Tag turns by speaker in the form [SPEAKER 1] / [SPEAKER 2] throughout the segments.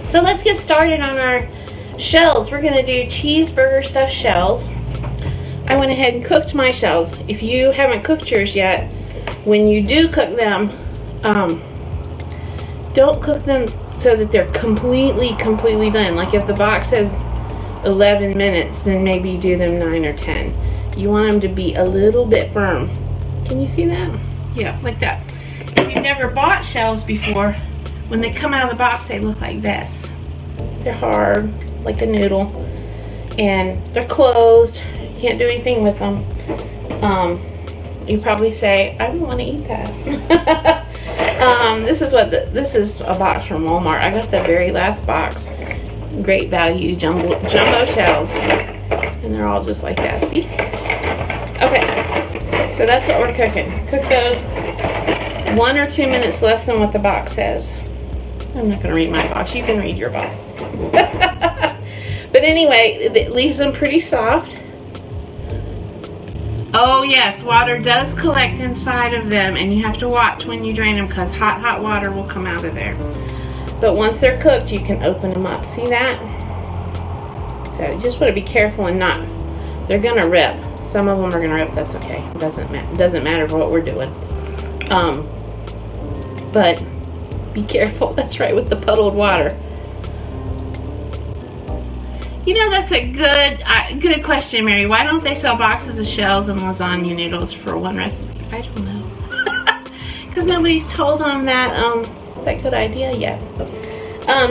[SPEAKER 1] So let's get started on our shells. We're gonna do cheeseburger stuffed shells. I went ahead and cooked my shells. If you haven't cooked yours yet, when you do cook them, don't cook them so that they're completely done. Like if the box says 11 minutes, then maybe do them 9 or 10. You want them to be a little bit firm. Can you see that? Yeah, like that. If you've never bought shells before, when they come out of the box, they look like this. They're hard, like a noodle, and they're closed. You can't do anything with them. You probably say, I don't want to eat that. This is a box from Walmart. I got the very last box. Great value jumbo shells, and they're all just like that. See? Okay, so that's what we're cooking. Cook those 1 or 2 minutes less than what the box says. I'm not going to read my box. You can read your box. But anyway, it leaves them pretty soft. Oh yes, water does collect inside of them, and you have to watch when you drain them because hot water will come out of there. But once they're cooked, you can open them up. See that? So you just want to be careful and not, they're going to rip. Some of them are going to rip. That's okay. It doesn't matter what we're doing. But be careful. That's right, with the puddled water. You know, that's a good question, Mary. Why don't they sell boxes of shells and lasagna noodles for one recipe? I don't know. Because nobody's told them that good idea yet.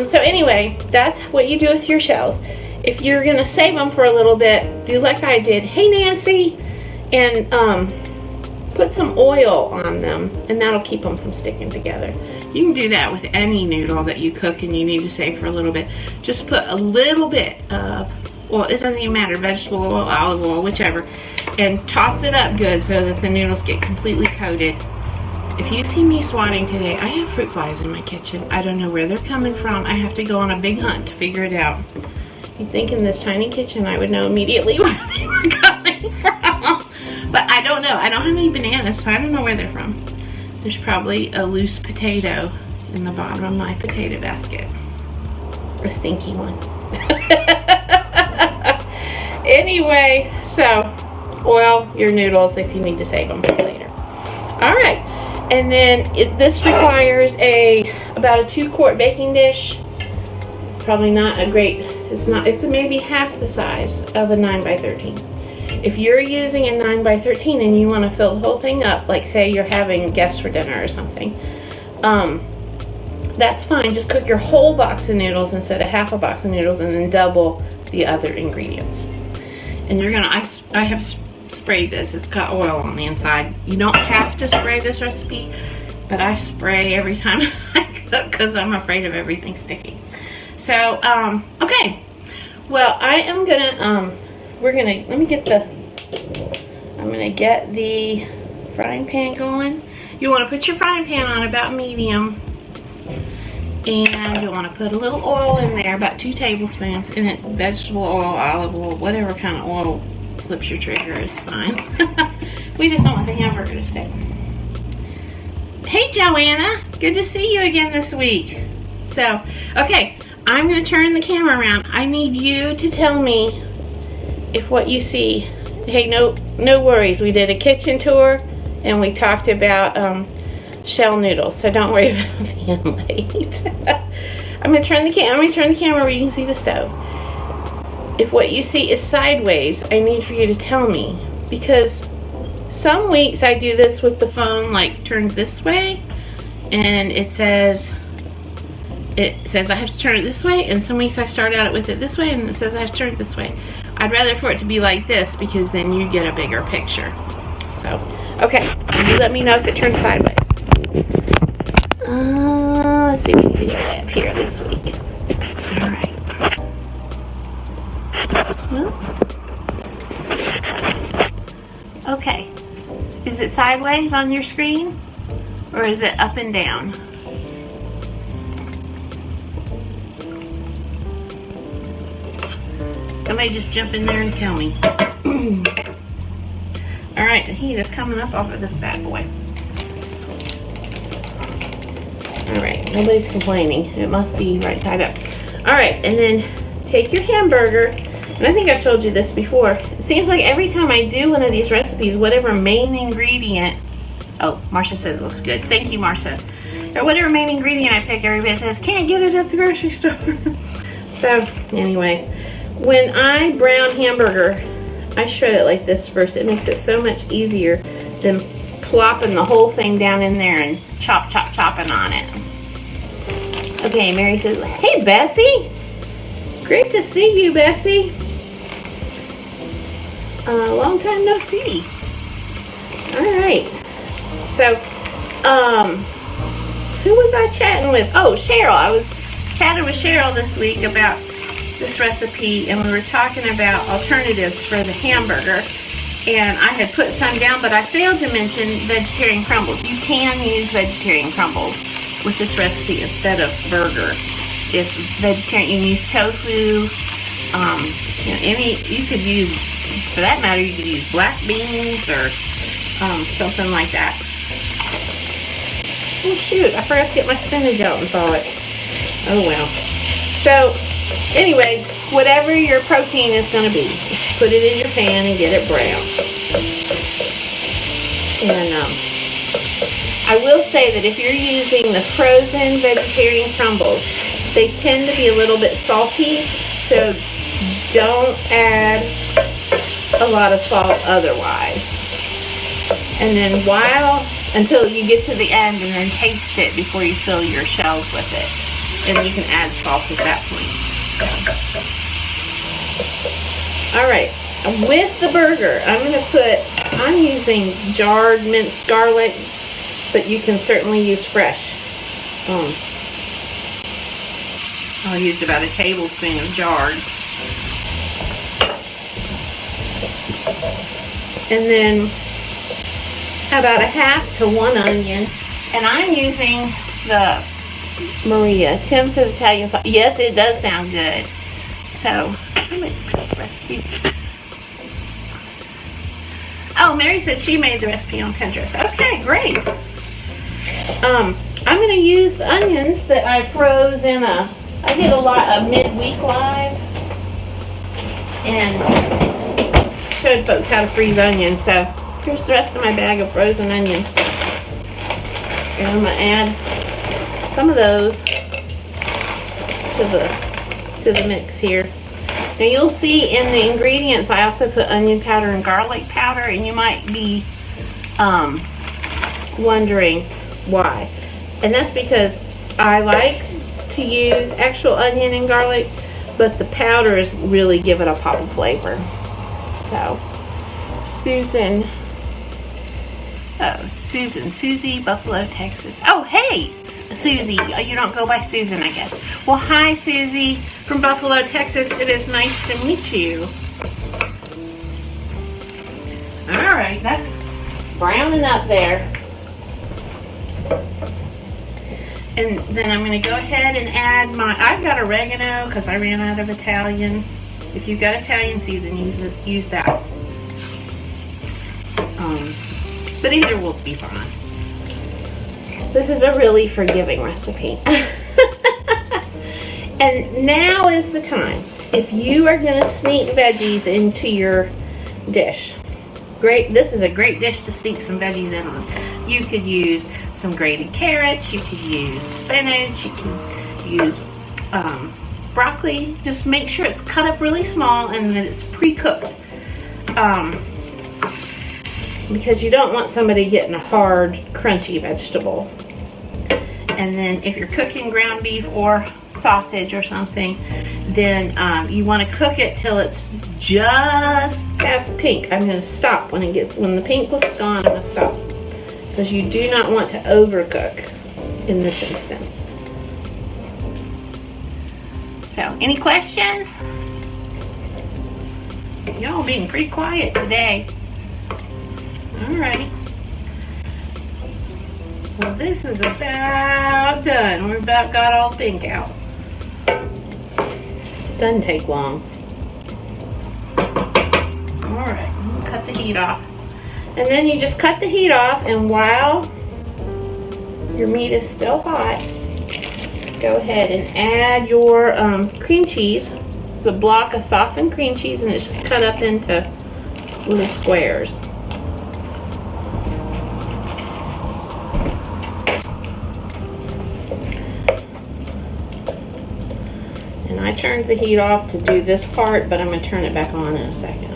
[SPEAKER 1] So anyway, that's what you do with your shells. If you're going to save them for a little bit, do like I did. Hey, Nancy! And put some oil on them, and that'll keep them from sticking together. You can do that with any noodle that you cook and you need to save for a little bit. Just put a little bit of, well, it doesn't even matter, vegetable oil, olive oil, whichever, and toss it up good so that the noodles get completely coated. If you see me swatting today, I have fruit flies in my kitchen. I don't know where they're coming from. I have to go on a big hunt to figure it out. You'd think in this tiny kitchen I would know immediately where they were coming from. But I don't know. I don't have any bananas, so I don't know where they're from. There's probably a loose potato in the bottom of my potato basket. A stinky one. Anyway, so oil your noodles if you need to save them for later. Alright, and then this requires about a 2-quart baking dish. Probably not a great, it's maybe half the size of a 9x13. If you're using a 9x13 and you want to fill the whole thing up, like say you're having guests for dinner or something, that's fine. Just cook your whole box of noodles instead of half a box of noodles, and then double the other ingredients. And you're gonna, I have sprayed this. It's got oil on the inside. You don't have to spray this recipe, but I spray every time I cook because I'm afraid of everything sticking. So, okay. Well, I am gonna, I'm gonna get the frying pan going. You want to put your frying pan on about medium, and you want to put a little oil in there, about 2 tablespoons, and it vegetable oil, olive oil, whatever kind of oil flips your trigger is fine. We just don't want the hamburger to stick. Hey Joanna, good to see you again this week. So, okay, I'm gonna turn the camera around. I need you to tell me if what you see, hey, no worries. We did a kitchen tour and we talked about shell noodles, so don't worry about being late. I'm gonna turn the camera where you can see the stove. If what you see is sideways, I need for you to tell me, because some weeks I do this with the phone like turned this way, and it says I have to turn it this way, and some weeks I start out with it this way and it says I have to turn it this way. I'd rather for it to be like this because then you get a bigger picture. So, okay, you let me know if it turns sideways. Let's see what we can do up here this week. Alright. Okay. Is it sideways on your screen? Or is it up and down? Somebody just jump in there and tell me. All right, the heat is coming up off of this bad boy. All right, nobody's complaining. It must be right side up. All right, and then take your hamburger, and I think I've told you this before. It seems like every time I do one of these recipes, whatever main ingredient, oh, Marcia says it looks good. Thank you, Marcia. Or whatever main ingredient I pick, everybody says, can't get it at the grocery store. So, anyway, when I brown hamburger, I shred it like this first. It makes it so much easier than plopping the whole thing down in there and chopping on it. Okay, Mary says, hey, Bessie. Great to see you, Bessie. Long time no see. All right. So, who was I chatting with? Oh, Cheryl. I was chatting with Cheryl this week about this recipe, and we were talking about alternatives for the hamburger. And I had put some down, but I failed to mention vegetarian crumbles. You can use vegetarian crumbles with this recipe instead of burger. If vegetarian, you can use tofu. You know, you could use, for that matter, you could use black beans or something like that. Oh shoot, I forgot to get my spinach out and thaw it. Oh well. So, anyway, whatever your protein is going to be, put it in your pan and get it brown. And I will say that if you're using the frozen vegetarian crumbles, they tend to be a little bit salty, so don't add a lot of salt otherwise. And then until you get to the end, and then taste it before you fill your shells with it. And you can add salt at that point. Alright, with the burger, I'm using jarred minced garlic, but you can certainly use fresh. I used about a tablespoon of jarred. And then about a half to 1 onion. And I'm using the Maria. Tim says Italian sauce. Yes, it does sound good. So, I'm going to put the recipe. Oh, Mary said she made the recipe on Pinterest. Okay, great. I'm going to use the onions that I froze in I did a lot of midweek live and showed folks how to freeze onions. So, here's the rest of my bag of frozen onions. And I'm going to add some of those to the mix here. Now you'll see in the ingredients I also put onion powder and garlic powder, and you might be wondering why. And that's because I like to use actual onion and garlic, but the powders really give it a pop of flavor. So Susie, Buffalo, Texas. Oh, hey, Susie. You don't go by Susan, I guess. Well, hi, Susie from Buffalo, Texas. It is nice to meet you. All right, that's browning up there. And then I'm going to go ahead and add I've got oregano because I ran out of Italian. If you've got Italian season, use that. But either will be fine. This is a really forgiving recipe. And now is the time. If you are going to sneak veggies into your dish, this is a great dish to sneak some veggies in on. You could use some grated carrots, you could use spinach, you can use broccoli. Just make sure it's cut up really small and that it's pre-cooked. Because you don't want somebody getting a hard, crunchy vegetable. And then if you're cooking ground beef or sausage or something, then you want to cook it till it's just past pink. I'm going to stop when the pink looks gone. I'm going to stop because you do not want to overcook in this instance. So, any questions? Y'all being pretty quiet today. Alright. Well, this is about done. We're about got all the pink out. Doesn't take long. Alright, cut the heat off. And then you just cut the heat off, and while your meat is still hot, go ahead and add your cream cheese. It's a block of softened cream cheese, and it's just cut up into little squares. And I turned the heat off to do this part, but I'm going to turn it back on in a second.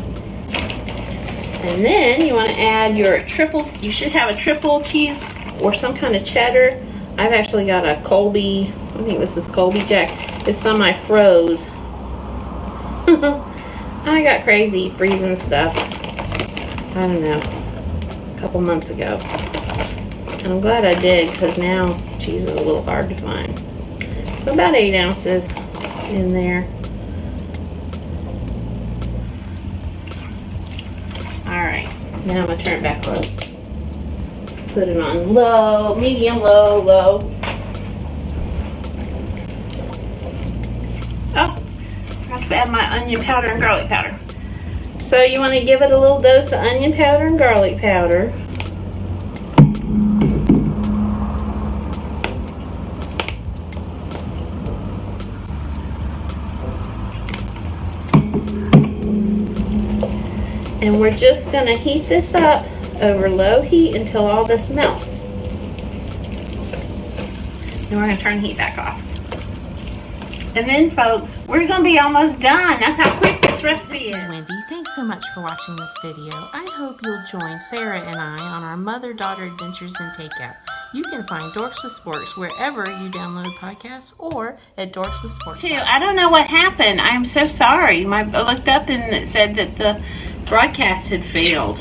[SPEAKER 1] And then you want to add your triple, you should have a triple cheese or some kind of cheddar. I've actually got a Colby, I think this is Colby Jack. It's some I froze. I got crazy freezing stuff, I don't know, a couple months ago. And I'm glad I did, because now cheese is a little hard to find. So about 8 ounces in there. Alright, now I'm going to turn it back on. Put it on low, medium, low, low. Oh, I have to add my onion powder and garlic powder. So you want to give it a little dose of onion powder and garlic powder. And we're just going to heat this up over low heat until all this melts. And we're going to turn the heat back off. And then, folks, we're going to be almost done. That's how quick this recipe is.
[SPEAKER 2] This is Wendy. Thanks so much for watching this video. I hope you'll join Sarah and I on our mother-daughter adventures in takeout. You can find Dorks with Sporks wherever you download podcasts or at Dorks with Sporks.
[SPEAKER 1] I don't know what happened. I'm so sorry. I looked up and it said that the broadcast had failed.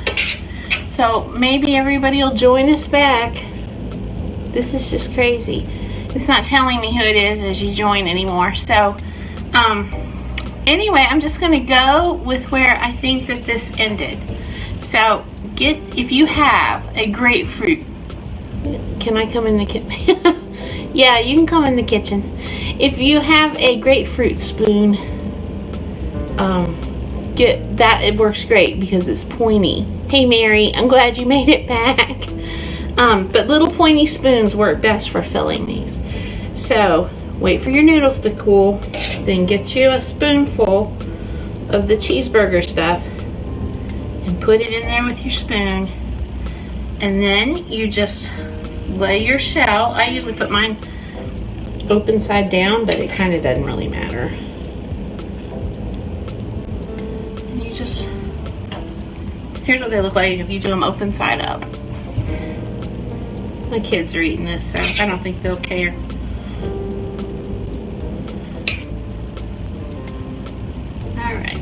[SPEAKER 1] So maybe everybody will join us back. This is just crazy. It's not telling me who it is as you join anymore. So anyway, I'm just going to go with where I think that this ended. So if you have a grapefruit, can I come in the kitchen? Yeah, you can come in the kitchen. If you have a grapefruit spoon, get that. It works great because it's pointy. Hey Mary, I'm glad you made it back. But little pointy spoons work best for filling these. So wait for your noodles to cool, then get you a spoonful of the cheeseburger stuff and put it in there with your spoon. And then you just lay your shell. I usually put mine open side down, but it kind of doesn't really matter. And you just, here's what they look like if you do them open side up. My kids are eating this, so I don't think they'll care. Alright.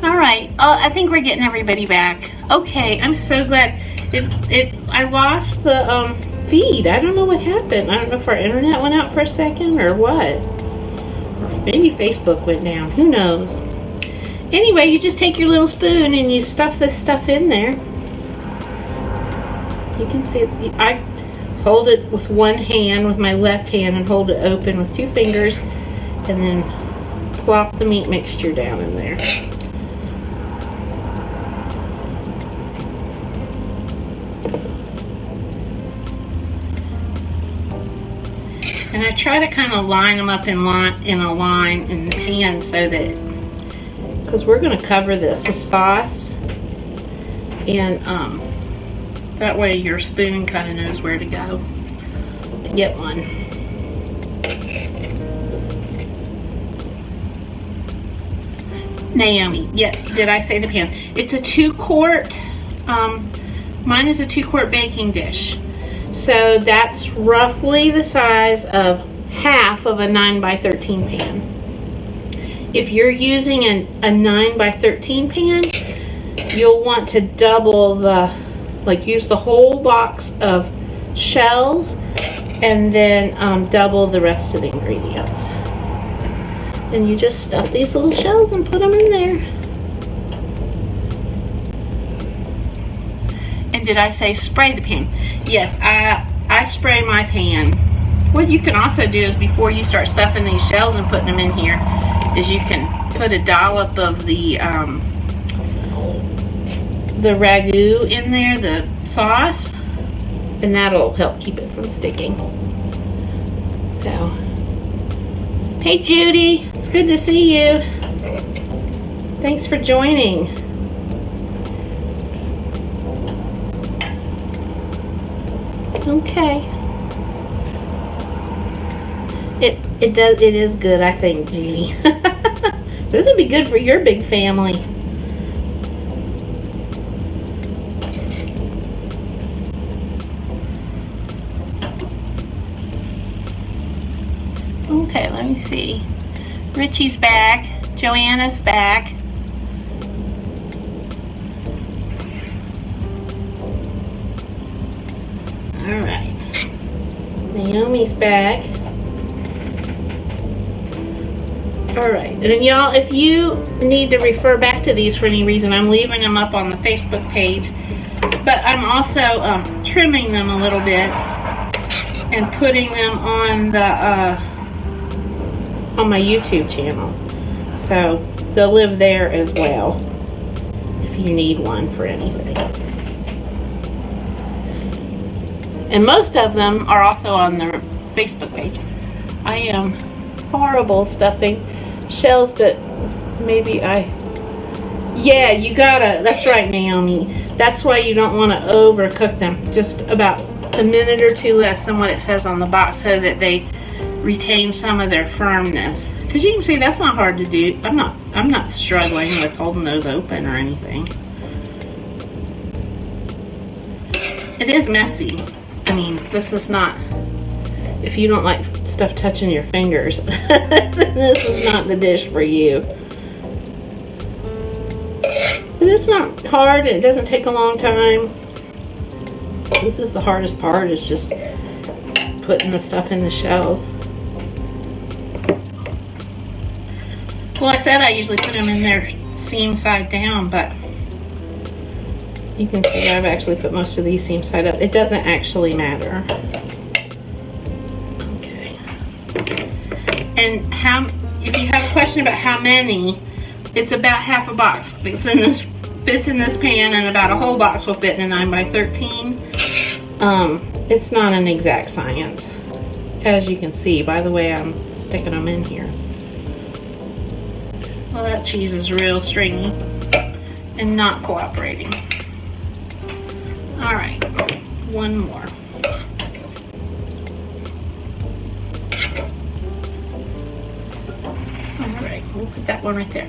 [SPEAKER 1] Alright, I think we're getting everybody back. Okay, I'm so glad. I lost the feed. I don't know what happened. I don't know if our internet went out for a second or what. Or maybe Facebook went down. Who knows? Anyway, you just take your little spoon and you stuff this stuff in there. You can see I hold it with one hand, with my left hand, and hold it open with 2 fingers, and then plop the meat mixture down in there. And I try to kind of line them up in a line in the pan so that, because we're going to cover this with sauce, and that way your spoon kind of knows where to go to get one. Naomi, yeah, did I say the pan? It's a 2-quart, mine is a 2-quart baking dish. So that's roughly the size of half of a 9x13 pan. If you're using a 9x13 pan, you'll want to double use the whole box of shells and then double the rest of the ingredients. And you just stuff these little shells and put them in there. And did I say spray the pan? Yes, I spray my pan. What you can also do is before you start stuffing these shells and putting them in here, is you can put a dollop of the ragu in there, the sauce, and that'll help keep it from sticking. So, hey Judy, it's good to see you. Thanks for joining. Okay. It is good, I think, Judy. This would be good for your big family. Okay, let me see. Richie's back. Joanna's back. Alright. Naomi's back. Alright. And then y'all, if you need to refer back to these for any reason, I'm leaving them up on the Facebook page. But I'm also trimming them a little bit and putting them on the on my YouTube channel. So they'll live there as well if you need one for anything. And most of them are also on the Facebook page. I am horrible stuffing shells, but maybe yeah, you gotta, that's right, Naomi. That's why you don't want to overcook them. Just about a minute or two less than what it says on the box so that they retain some of their firmness. Because you can see that's not hard to do. I'm not struggling with holding those open or anything. It is messy. I mean, this is not, if you don't like stuff touching your fingers, this is not the dish for you. But it's not hard. It doesn't take a long time. This is the hardest part, is just putting the stuff in the shells. Well, I said I usually put them in there seam side down, but you can see I've actually put most of these seam side up. It doesn't actually matter. Okay. And if you have a question about how many, it's about half a box. Fits in this pan, and about a whole box will fit in a 9 by 13. It's not an exact science, as you can see by the way I'm sticking them in here. Well, that cheese is real stringy and not cooperating. All right, one more. All right, we'll put that one right there.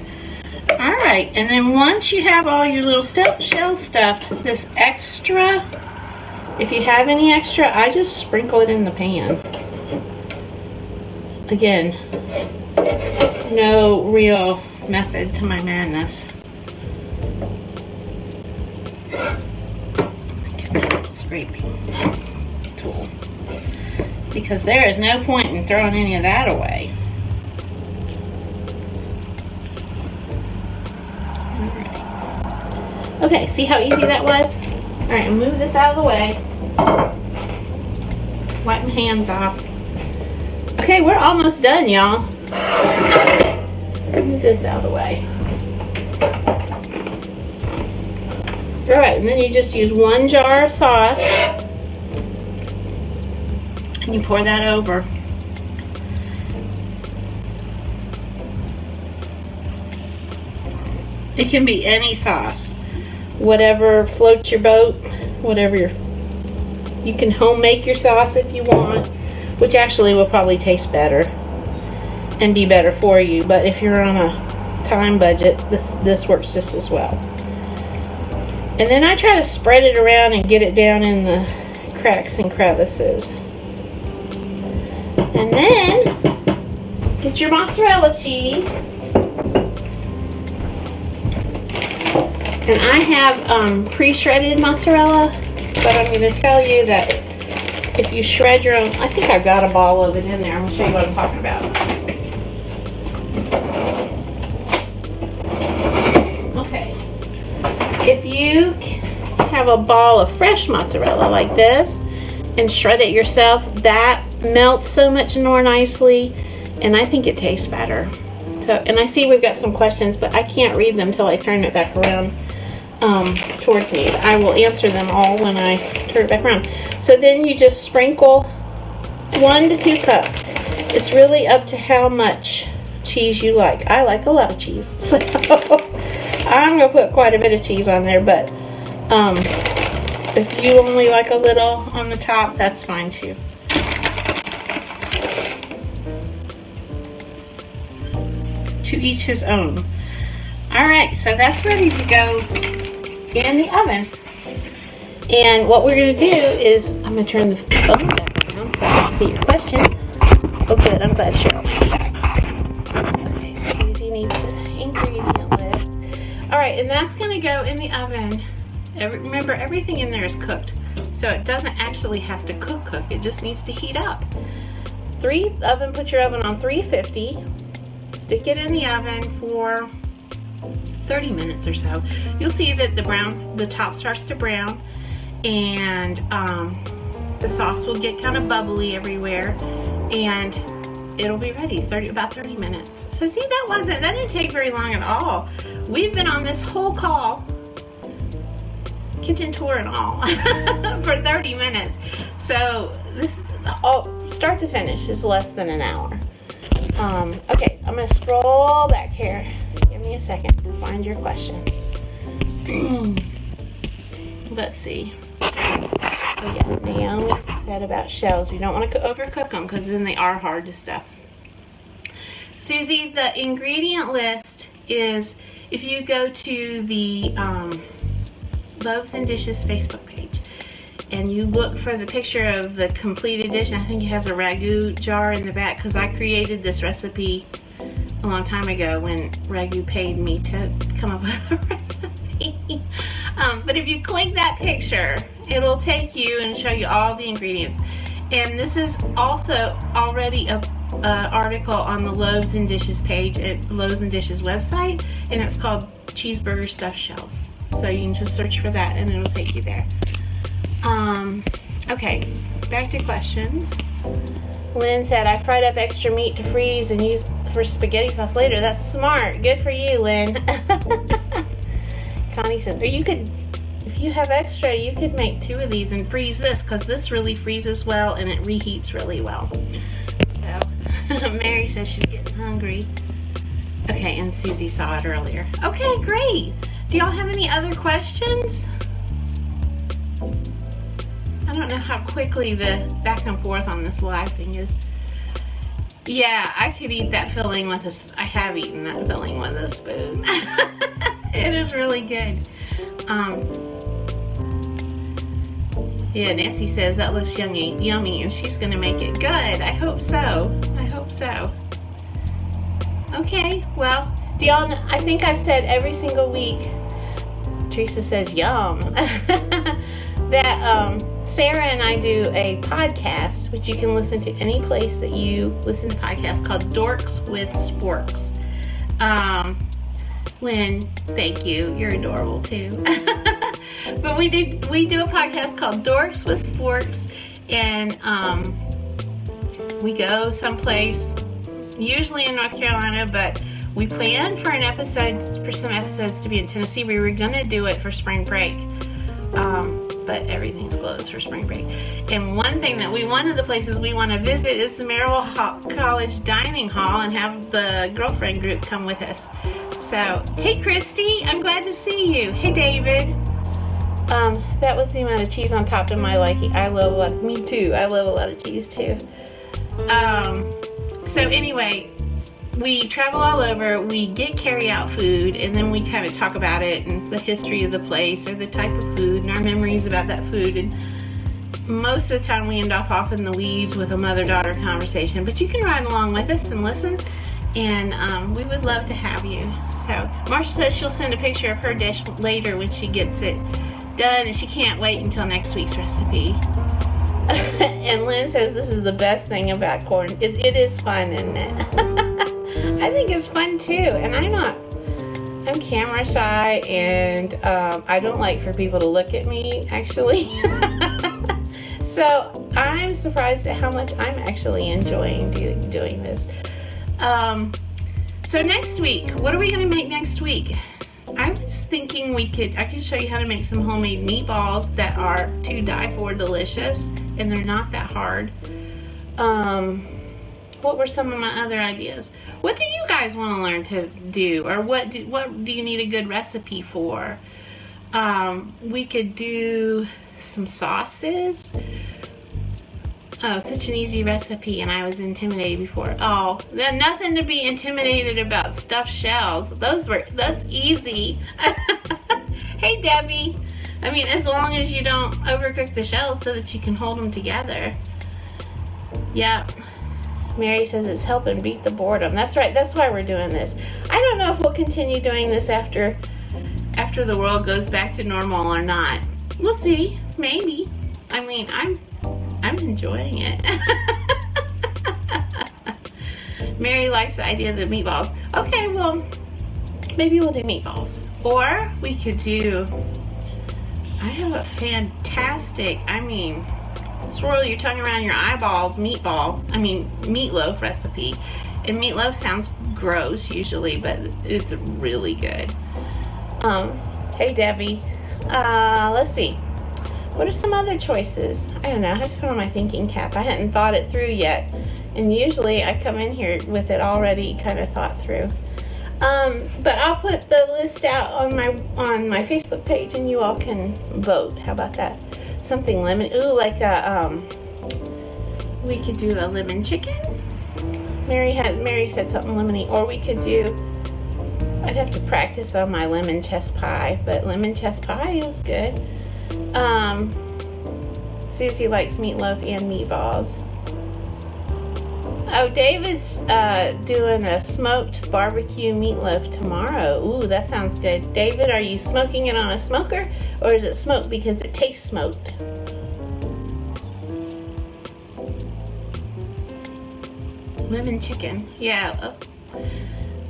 [SPEAKER 1] All right, and then once you have all your little shells stuffed, this extra, if you have any extra, I just sprinkle it in the pan. Again, no real method to my madness. Get my little scraping tool, because there is no point in throwing any of that away. Alright. Okay, see how easy that was? Alright, move this out of the way. Wipe my hands off. Okay, we're almost done, y'all. Move this out of the way. Alright, and then you just use 1 jar of sauce and you pour that over. It can be any sauce, whatever floats your boat, whatever you can home make your sauce if you want, which actually will probably taste better and be better for you. But if you're on a time budget, this works just as well. And then I try to spread it around and get it down in the cracks and crevices. And then get your mozzarella cheese. And I have pre-shredded mozzarella, but I'm going to tell you that if you shred your own, I think I've got a ball of it in there. I'm going to show you what I'm talking about. Okay. If you have a ball of fresh mozzarella like this and shred it yourself, that melts so much more nicely, and I think it tastes better. So, and I see we've got some questions, but I can't read them till I turn it back around towards me. I will answer them all when I turn it back around. So then you just sprinkle 1 to 2 cups. It's really up to how much cheese you like. I like a lot of cheese, so I'm gonna put quite a bit of cheese on there, but if you only like a little on the top, that's fine too. To each his own. Alright, so that's ready to go in the oven. And what we're going to do is, I'm going to turn the phone back around so I can see your questions. Oh good, I'm glad Cheryl came back. Okay, Susie needs the ingredient list. Alright, and that's going to go in the oven. Remember, everything in there is cooked. So it doesn't actually have to cook. It just needs to heat up. Put your oven on 350. Stick it in the oven for 30 minutes or so. You'll see that the top starts to brown, and the sauce will get kind of bubbly everywhere, and it'll be ready about 30 minutes. So see, that didn't take very long at all. We've been on this whole call, kitchen tour and all, for 30 minutes. So this, start to finish, is less than an hour. Okay, I'm going to scroll back here. Give me a second to find your questions. Let's see. Oh yeah, Naomi said about shells. You don't want to overcook them because then they are hard to stuff. Susie, the ingredient list is, if you go to the Loaves and Dishes Facebook page and you look for the picture of the completed dish, I think it has a ragu jar in the back because I created this recipe a long time ago when Ragu paid me to come up with a recipe. But if you click that picture, it'll take you and show you all the ingredients. And this is also already a article on the Loaves and Dishes page at Loaves and Dishes website, and it's called Cheeseburger Stuffed Shells. So you can just search for that and it'll take you there. Okay, back to questions. Lynn said, I fried up extra meat to freeze and use for spaghetti sauce later. That's smart. Good for you, Lynn. Connie said, or you could, if you have extra, you could make 2 of these and freeze this, because this really freezes well and it reheats really well. So, Mary says she's getting hungry. Okay, and Susie saw it earlier. Okay, great. Do y'all have any other questions? I don't know how quickly the back and forth on this live thing is. Yeah, I could eat that filling with a, I have eaten that filling with a spoon. It is really good. Yeah, Nancy says that looks yummy and she's gonna make it good. I hope so. I hope so. Okay, well, do y'all know, I think I've said every single week, Teresa says yum, that Sarah and I do a podcast, which you can listen to any place that you listen to podcasts, called Dorks with Sporks. Lynn, thank you. You're adorable too. But we do a podcast called Dorks with Sporks, and we go someplace, usually in North Carolina, but we planned for some episodes to be in Tennessee. We were gonna do it for spring break. But everything's closed for spring break. And one of the places we want to visit is the Merrill College Dining Hall and have the girlfriend group come with us. So, hey Christy, I'm glad to see you. Hey David. That was the amount of cheese on top to my liking. Me too. I love a lot of cheese too. So anyway, we travel all over, we get carry-out food, and then we kind of talk about it and the history of the place or the type of food and our memories about that food. And most of the time we end off in the weeds with a mother-daughter conversation, but you can ride along with us and listen, and we would love to have you. So Marcia says she'll send a picture of her dish later when she gets it done, and she can't wait until next week's recipe. And Lynn says this is the best thing about corn. It is fun, isn't it? I think it's fun too, and I'm camera shy, and I don't like for people to look at me, actually. So I'm surprised at how much I'm actually enjoying doing this. So So next week, what are we gonna make next week? I was thinking I could show you how to make some homemade meatballs that are to die for delicious, and they're not that hard. What were some of my other ideas? What do you guys want to learn to do, or what do you need a good recipe for? We could do some sauces. Oh, such an easy recipe, and I was intimidated before. Oh, there's nothing to be intimidated about. Stuffed shells. That's easy. Hey, Debbie. I mean, as long as you don't overcook the shells so that you can hold them together. Yep. Mary says it's helping beat the boredom. That's right. That's why we're doing this. I don't know if we'll continue doing this after the world goes back to normal or not. We'll see. Maybe. I mean, I'm enjoying it. Mary likes the idea of the meatballs. Okay, well, maybe we'll do meatballs. Or we could do, I have a fantastic, swirl your tongue around your eyeballs meatloaf recipe. And meatloaf sounds gross usually, but it's really good. Hey Debbie. Let's see. What are some other choices? I don't know. I have to put on my thinking cap. I hadn't thought it through yet. And usually I come in here with it already kind of thought through. But I'll put the list out on my Facebook page and you all can vote. How about that? Something lemon. Ooh, like we could do a lemon chicken. Mary said something lemony. Or we could do, I'd have to practice on my lemon chess pie, but lemon chess pie is good. Susie likes meatloaf and meatballs. Oh, David's doing a smoked barbecue meatloaf tomorrow. Ooh, that sounds good. David, are you smoking it on a smoker, or is it smoked because it tastes smoked? Lemon chicken. Yeah.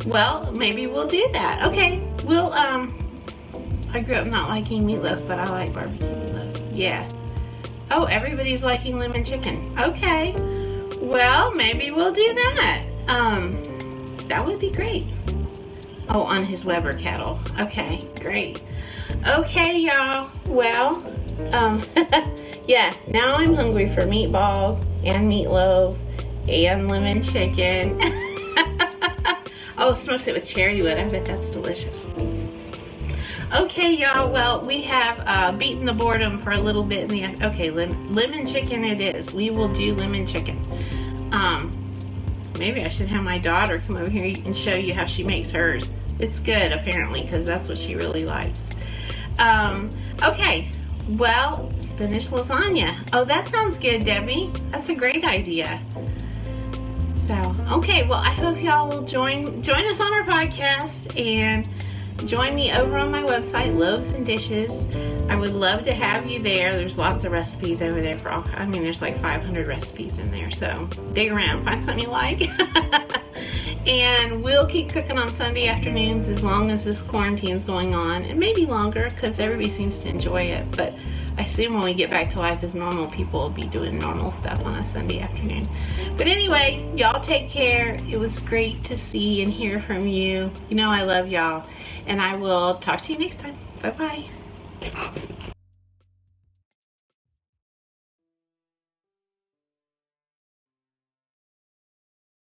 [SPEAKER 1] Well, maybe we'll do that. Okay. We'll, I grew up not liking meatloaf, but I like barbecue meatloaf. Yeah. Oh, everybody's liking lemon chicken. Okay. Well, maybe we'll do that. That would be great. Oh, on his Weber kettle. Okay, great. Okay, y'all. Well, yeah, now I'm hungry for meatballs and meatloaf and lemon chicken. Oh, smokes it with cherry wood. I bet that's delicious. Okay, y'all. Well, we have beaten the boredom for a little bit in the. Okay, lemon chicken it is. We will do lemon chicken. Maybe I should have my daughter come over here and show you how she makes hers. It's good apparently because that's what she really likes. Okay. Well, spinach lasagna. Oh, that sounds good, Debbie. That's a great idea. So, okay. Well, I hope y'all will join us on our podcast and join me over on my website, Loaves and Dishes. I would love to have you there. There's lots of recipes over there for all. There's like 500 recipes in there. So dig around, find something you like. And we'll keep cooking on Sunday afternoons as long as this quarantine's going on, and maybe longer because everybody seems to enjoy it. But I assume when we get back to life as normal, people will be doing normal stuff on a Sunday afternoon. But anyway, y'all take care. It was great to see and hear from you. You know I love y'all. And I will talk to you next time. Bye-bye.